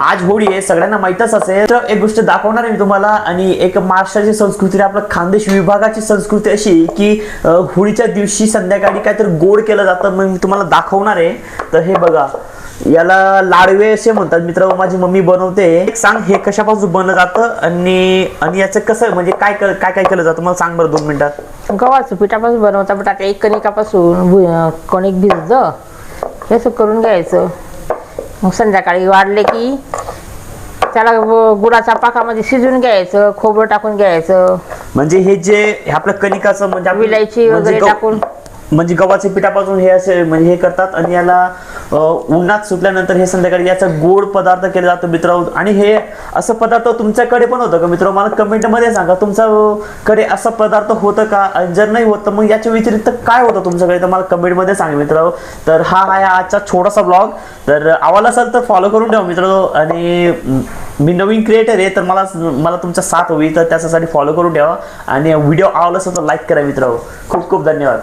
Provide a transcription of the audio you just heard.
आज होळी आहे, सगळ्यांना माहीतच असेल. तर एक गोष्ट दाखवणार आहे मी तुम्हाला. आणि एक महाराष्ट्राची संस्कृती, आपलं खानदेश विभागाची संस्कृती अशी की होळीच्या दिवशी संध्याकाळी काहीतरी गोड केलं जातं. मग मी तुम्हाला दाखवणार आहे. तर हे बघा, याला लाडवे असे म्हणतात मित्र. माझी मम्मी बनवते. एक सांग, हे कशापासून बनलं जातं आणि आणि याचं कसं म्हणजे काय काय केलं जातं मला सांग बरं 2 मिनिटात. गव्हाचं पिठापासून बनवता. बटाटा एक कणिकापासून कणिक भिजलं हे असं करून घ्यायचं. मग संध्याकाळी वाढले की त्याला गुळाच्या पाकामध्ये शिजून घ्यायचं, खोबरं टाकून घ्यायचं. म्हणजे हे जे आपलं कणिकाचं म्हणजे विलायची वगैरे टाकून म्हणजे गव्हाच्या पिठापासून हे असे म्हणजे हे करतात. आणि याला उन्हात सुकल्यानंतर हे संध्याकाळी याचा गोड पदार्थ केला जातो मित्र. आणि हे असं पदार्थ तुमच्याकडे पण होतं का मित्र? मला कमेंटमध्ये सांगा तुमच्याकडे असं पदार्थ होतं का. जर नाही होत तर मग याच्या व्यतिरिक्त काय होतं तुमच्याकडे, तर मला कमेंटमध्ये सांगा मित्र. तर हा आहे आजचा छोटासा ब्लॉग. तर आवडला असेल तर फॉलो करून ठेवा मित्र. आणि मी नवीन क्रिएटर आहे, तर मला तुमचा साथ हवी, तर त्याच्यासाठी फॉलो करून ठेवा. आणि व्हिडिओ आवडला असेल तर लाईक करा मित्र. खूप खूप धन्यवाद.